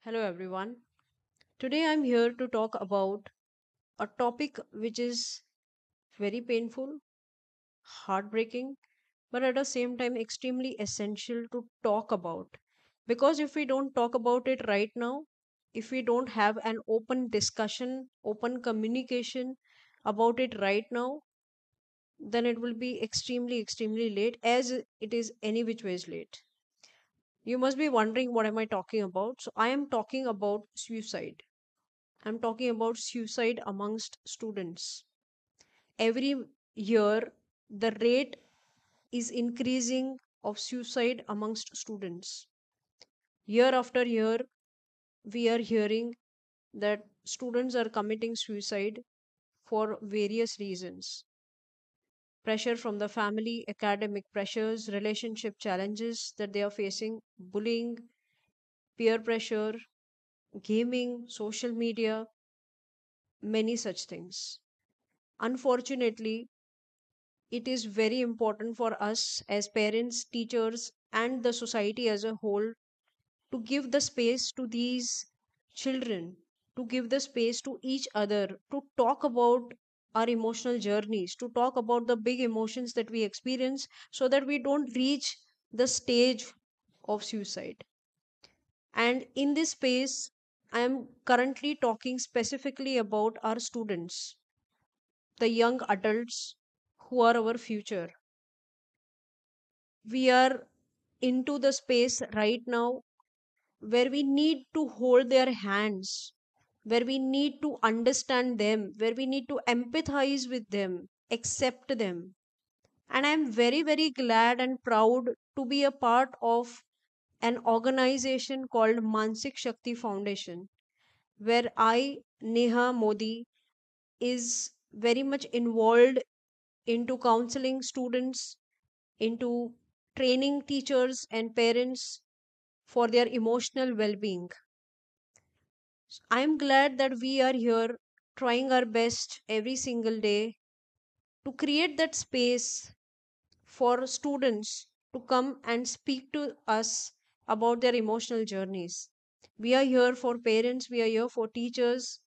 Hello everyone. Today I'm here to talk about a topic which is very painful, heartbreaking, but at the same time extremely essential to talk about. Because if we don't talk about it right now, if we don't have an open discussion, open communication about it right now, then it will be extremely late, as it is any which ways late. You must be wondering, what am I talking about? So I am talking about suicide. I'm talking about suicide amongst students. Every year, the rate is increasing of suicide amongst students. Year after year, we are hearing that students are committing suicide for various reasons: pressure from the family, academic pressures, relationship challenges that they are facing, bullying, peer pressure, gaming, social media, many such things. Unfortunately, it is very important for us as parents, teachers, and the society as a whole to give the space to these children, to give the space to each other, to talk about our emotional journeys, to talk about the big emotions that we experience so that we don't reach the stage of suicide. And in this space, I am currently talking specifically about our students, the young adults who are our future. We are into the space right now where we need to hold their hands, where we need to understand them, where we need to empathize with them, accept them. And I'm very glad and proud to be a part of an organization called Mansik Shakti Foundation, where Neha Modi, is very much involved into counseling students, into training teachers and parents for their emotional well being. I'm glad that we are here trying our best every single day to create that space for students to come and speak to us about their emotional journeys. We are here for parents, we are here for teachers,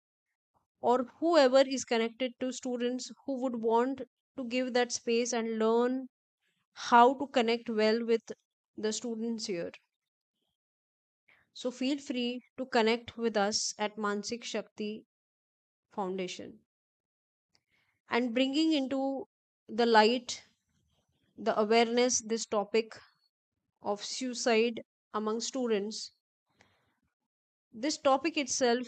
or whoever is connected to students who would want to give that space and learn how to connect well with the students here. So feel free to connect with us at Mansik Shakti Foundation. And bringing into the light, the awareness, this topic of suicide among students, this topic itself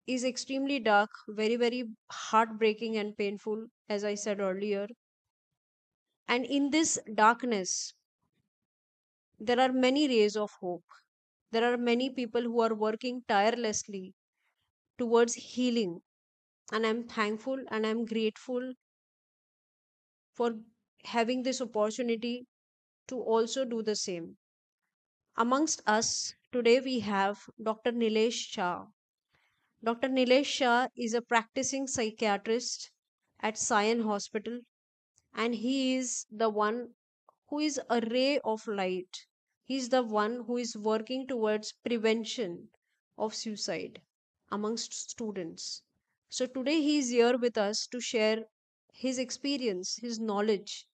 is extremely dark, very heartbreaking and painful, as I said earlier. And in this darkness, there are many rays of hope. There are many people who are working tirelessly towards healing. And I'm thankful and I'm grateful for having this opportunity to also do the same. Amongst us today, we have Dr. Nilesh Shah. Dr. Nilesh Shah is a practicing psychiatrist at Sion Hospital, and he is the one who is a ray of light. He's the one who is working towards prevention of suicide amongst students. So today he is here with us to share his experience, his knowledge,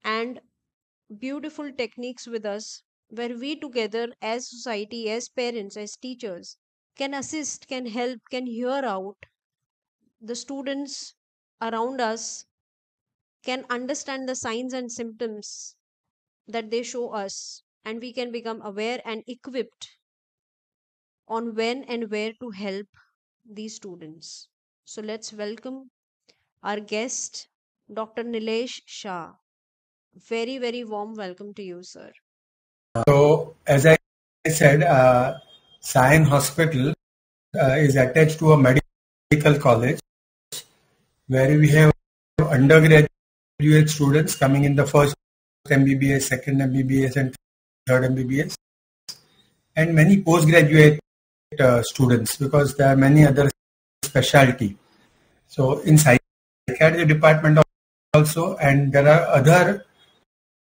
and beautiful techniques with us, where we together as society, as parents, as teachers, can assist, can help, can hear out the students around us, can understand the signs and symptoms that they show us, and we can become aware and equipped on when and where to help these students. So let's welcome our guest, Dr. Nilesh Shah. Very warm welcome to you, sir. So, as I said, Sion Hospital is attached to a medical college where we have undergraduate students coming in the first MBBS, second MBBS, and third MBBS, and many postgraduate students because there are many other specialty. So, in psychiatry department also, and there are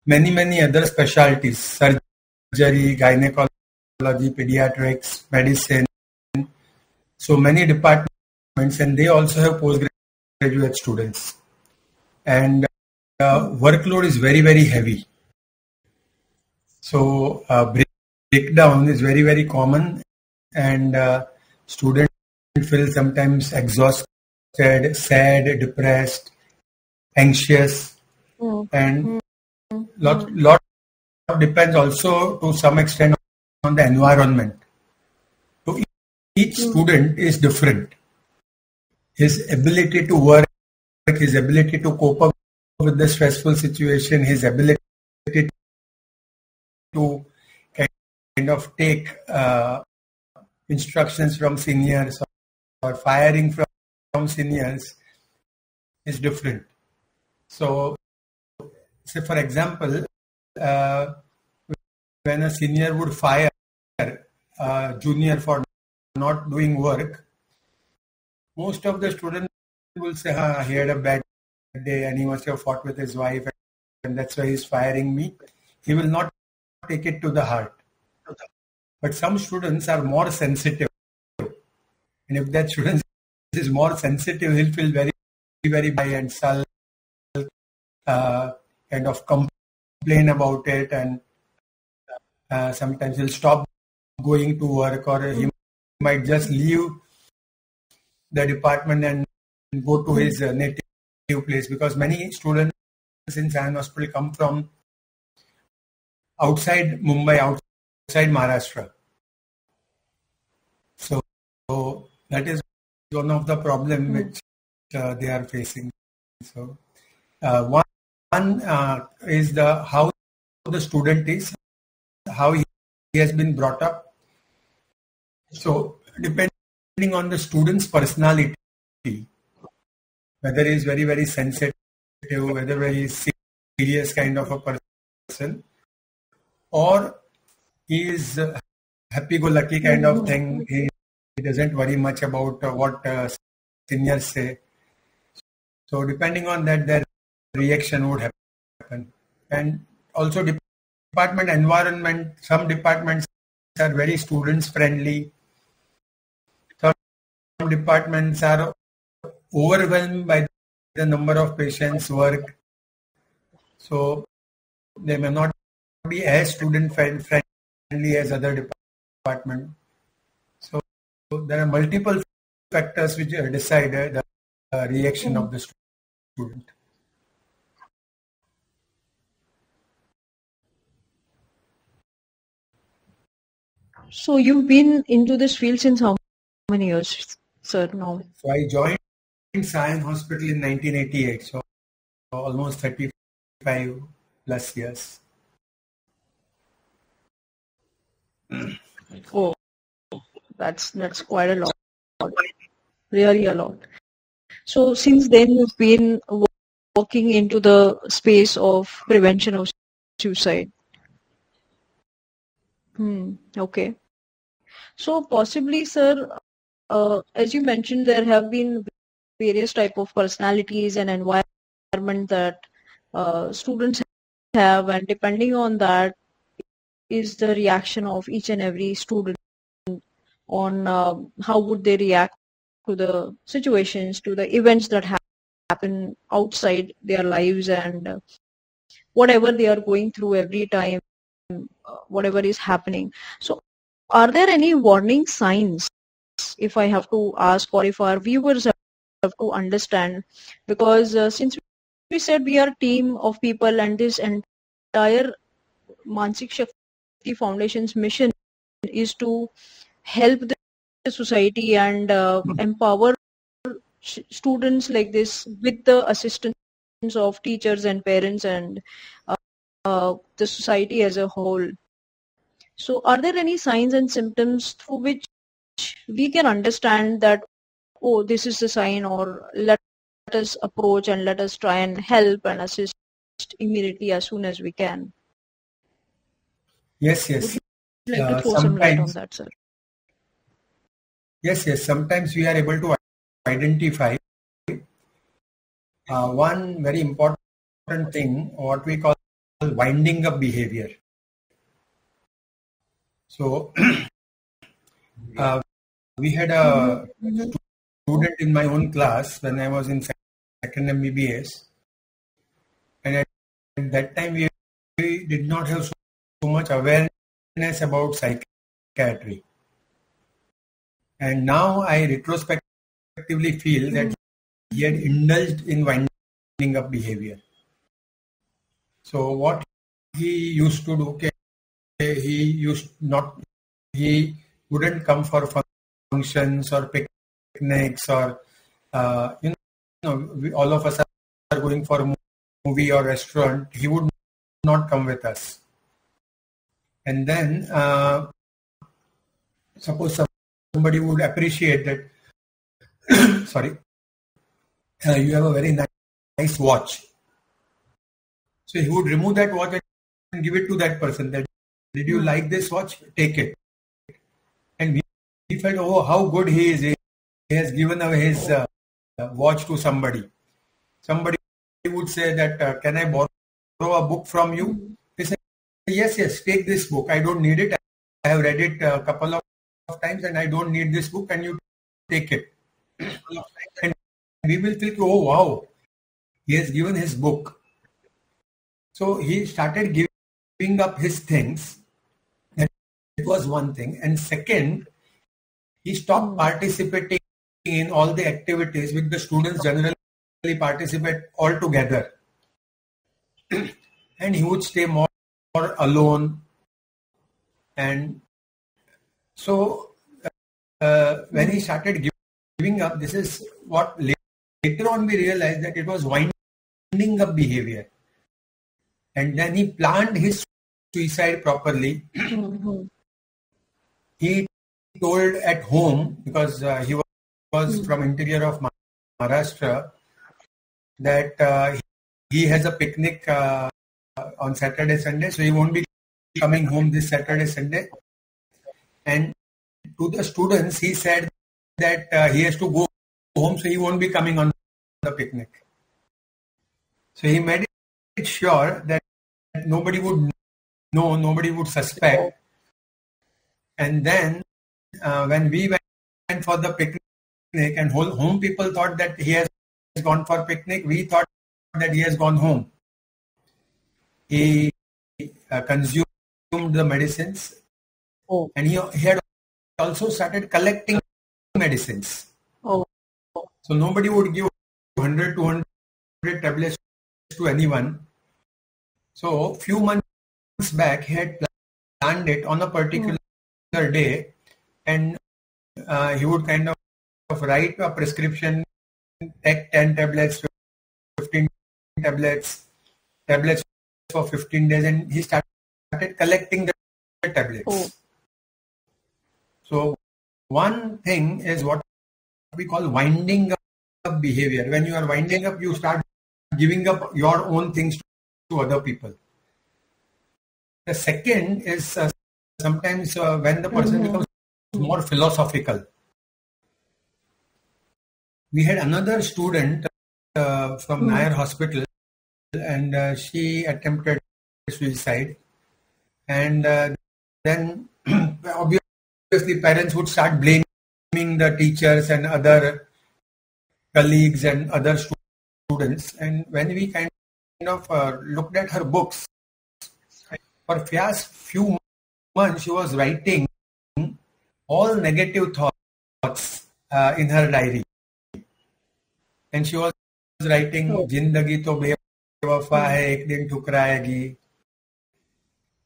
many other specialties: surgery, gynecology, pediatrics, medicine, so many departments, and they also have postgraduate students. And workload is very, very heavy. So breakdown is very, very common, and students feel sometimes exhausted, sad, depressed, anxious, and lot depends also to some extent on the environment. So each student is different. His ability to work, his ability to cope up with the stressful situation, his ability to kind of take instructions from seniors or firing from seniors is different. So, say for example, when a senior would fire a junior for not doing work, most of the students will say, he had a bad day and he must have fought with his wife and that's why he's firing me. He will not take it to the heart. But some students are more sensitive. And if that student is more sensitive, he'll feel very, very bad and sulk, kind of complain about it, and sometimes he'll stop going to work, or he might just leave the department and go to his native place, because many students in Sion Hospital come from outside Mumbai, outside Maharashtra. So that is one of the problems which they are facing. So one is how the student is, how he has been brought up. So depending on the student's personality, whether he is very, very sensitive, whether very serious kind of a person, or he is happy-go-lucky kind of thing. He doesn't worry much about what seniors say. So depending on that, their reaction would happen. And also department environment. Some departments are very students friendly. Some departments are overwhelmed by the number of patients work. So they may not be as student friendly as other department. So there are multiple factors which decide the reaction of the student. So you've been into this field since how many years, sir, now? So I joined Sion Hospital in 1988, so almost 35 plus years. Oh, that's quite a lot. Really a lot. So since then you've been working into the space of prevention of suicide. Okay. So possibly, sir, as you mentioned, there have been various type of personalities and environment that students have, and depending on that is the reaction of each and every student on how would they react to the situations, to the events that happen outside their lives, and whatever they are going through every time, whatever is happening. So are there any warning signs, if I have to ask, or if our viewers have to understand? Because since we said we are a team of people, and this entire Mansikshakti Foundation's mission is to help the society and empower students like this with the assistance of teachers and parents and the society as a whole. So are there any signs and symptoms through which we can understand that, oh, this is the sign, or let us approach and let us try and help and assist immediately as soon as we can? Yes. Would you like to throw some light on that, sir? Yes. Sometimes we are able to identify one very important thing, what we call winding up behavior. So we had a student in my own class when I was in second MBBS, and at that time we did not have so much awareness about psychiatry. And now I retrospectively feel that he had indulged in winding up behavior. So what he used to do, he wouldn't come for functions or picnics or all of us are going for a movie or restaurant. He would not come with us. And then suppose somebody would appreciate that sorry, you have a very nice watch. So he would remove that watch and give it to that person. That, did you like this watch? Take it. And we felt, oh, how good he is. He has given away his watch to somebody. Somebody would say that, can I borrow a book from you? He said, yes, take this book. I don't need it. I have read it a couple of times and I don't need this book, and you take it. And we will think, oh, wow, he has given his book. So he started giving up his things. And it was one thing. And second, he stopped participating in all the activities which the students generally participate all together. And he would stay more alone. And so when he started giving up, this is what later on we realized that it was winding up behavior. And then he planned his suicide properly. He told at home, because he was from interior of Maharashtra, that he has a picnic on Saturday, Sunday, so he won't be coming home this Saturday, Sunday. And to the students, he said that he has to go home, so he won't be coming on the picnic. So he made it sure that nobody would know, nobody would suspect. And then when we went for the picnic and whole home people thought that he has gone for picnic, we thought that he has gone home. He consumed the medicines, and he had also started collecting medicines. So nobody would give 100, 200 tablets to anyone. So few months back, he had planned it on a particular day, and he would kind of write a prescription, take 10 tablets, 15 tablets for 15 days, and he started collecting the tablets. So one thing is what we call winding up behavior. When you are winding up, you start giving up your own things to other people. The second is sometimes when the person becomes more philosophical. We had another student from Nair Hospital, and she attempted suicide. And then obviously parents would start blaming the teachers and other colleagues and other students. And when we kind of looked at her books, for first few months she was writing all negative thoughts in her diary. And she was writing, जिंदगी तो बेवफा है, एक दिन ठुकराएगी,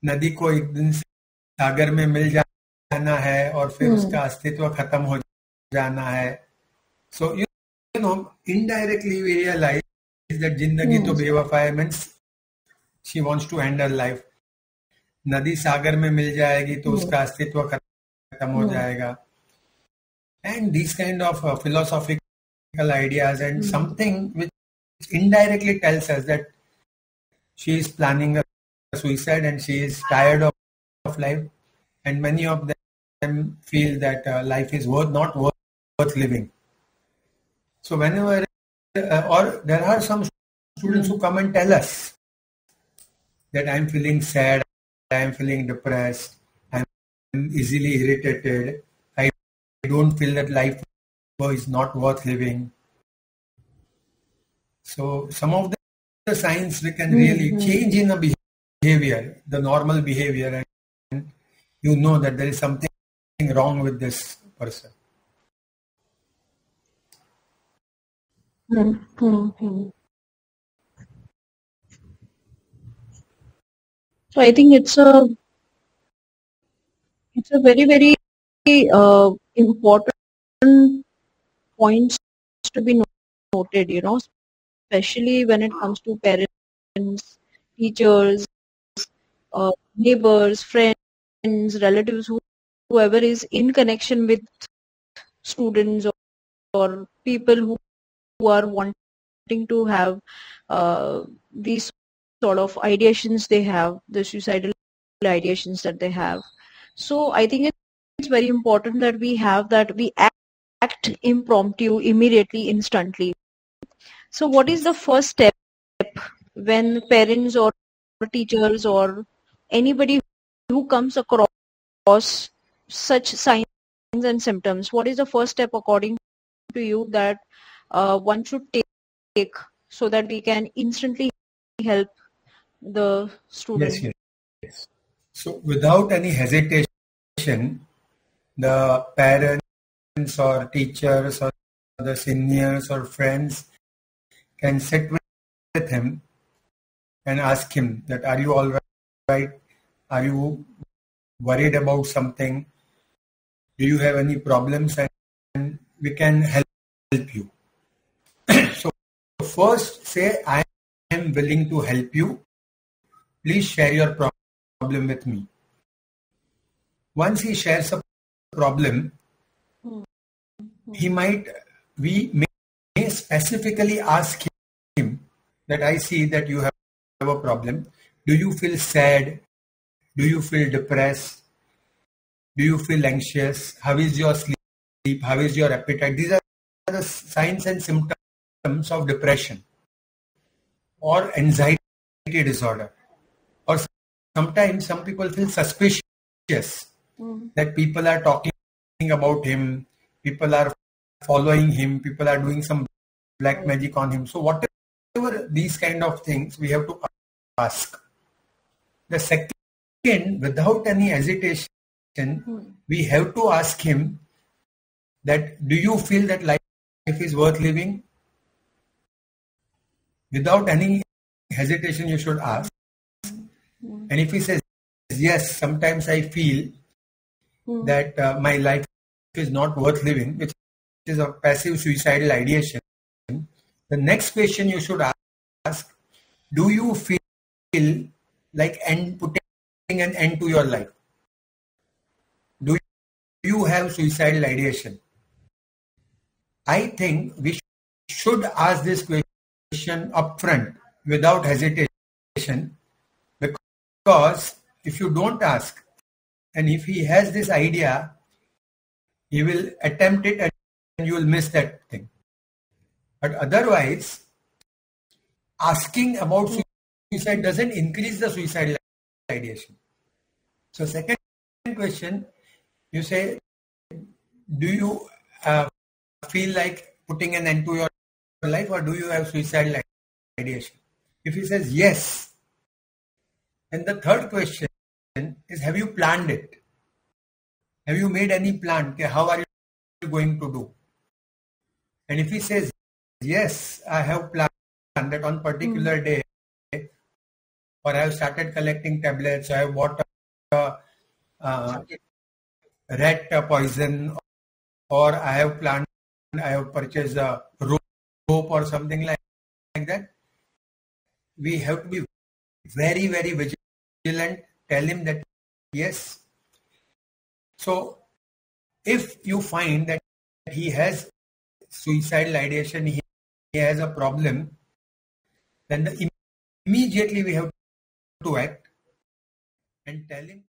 नदी को एक दिन सागर में मिल जाना है और फिर उसका अस्तित्व खत्म हो जाना है. So you know, indirectly we realize that जिंदगी तो बेवफा है means she wants to end her life. नदी सागर में मिल जाएगी तो उसका अस्तित्व खत्म हो जाएगा. And these kind of philosophical ideas, and something which indirectly tells us that she is planning a suicide and she is tired of life, and many of them feel that life is not worth living. So whenever or there are some students who come and tell us that I'm feeling sad, I'm feeling depressed, I'm easily irritated. I don't feel that life is not worth living. So some of the signs we can really change in the behavior, the normal behavior, and you know that there is something wrong with this person. So I think it's a very very important points to be noted. Especially when it comes to parents, teachers, neighbors, friends, relatives, whoever is in connection with students or people who are wanting to have these sort of ideations they have, the suicidal ideations that they have. So I think it's very important that we act impromptu, immediately, instantly. So what is the first step when parents or teachers or anybody who comes across such signs and symptoms? What is the first step according to you that one should take so that we can instantly help the Yes, student? yes. So without any hesitation, the parents or teachers or the seniors or friends can sit with him and ask him that, are you all right? Are you worried about something? Do you have any problems? And we can help you. So first say, I am willing to help you. Please share your problem with me. Once he shares a problem, we may specifically ask him that, I see that you have a problem. Do you feel sad? Do you feel depressed? Do you feel anxious? How is your sleep? How is your appetite? These are the signs and symptoms of depression or anxiety disorder. Or sometimes some people feel suspicious that people are talking about him, people are following him, people are doing some black magic on him. So whatever these kind of things, we have to ask. The second, without any hesitation, we have to ask him that, do you feel that life is worth living? Without any hesitation, you should ask. And if he says, yes, sometimes I feel that my life is not worth living, which is a passive suicidal ideation, the next question you should ask, do you feel like putting an end to your life? Do you have suicidal ideation? I think we should ask this question upfront without hesitation, because if you don't ask, and if he has this idea, he will attempt it and you will miss that thing. But otherwise, asking about suicide doesn't increase the suicidal ideation. So second question, you say, do you feel like putting an end to your life, or do you have suicidal ideation? If he says yes, then the third question is, have you planned it? Have you made any plan? Okay, how are you going to do? And if he says yes, I have planned that on particular day, or I have started collecting tablets, I have bought rat poison, or I have planned, I have purchased a rope or something like that. We have to be very, very vigilant. Tell him that yes. So if you find that he has suicidal ideation, he has a problem, then immediately we have to act and tell him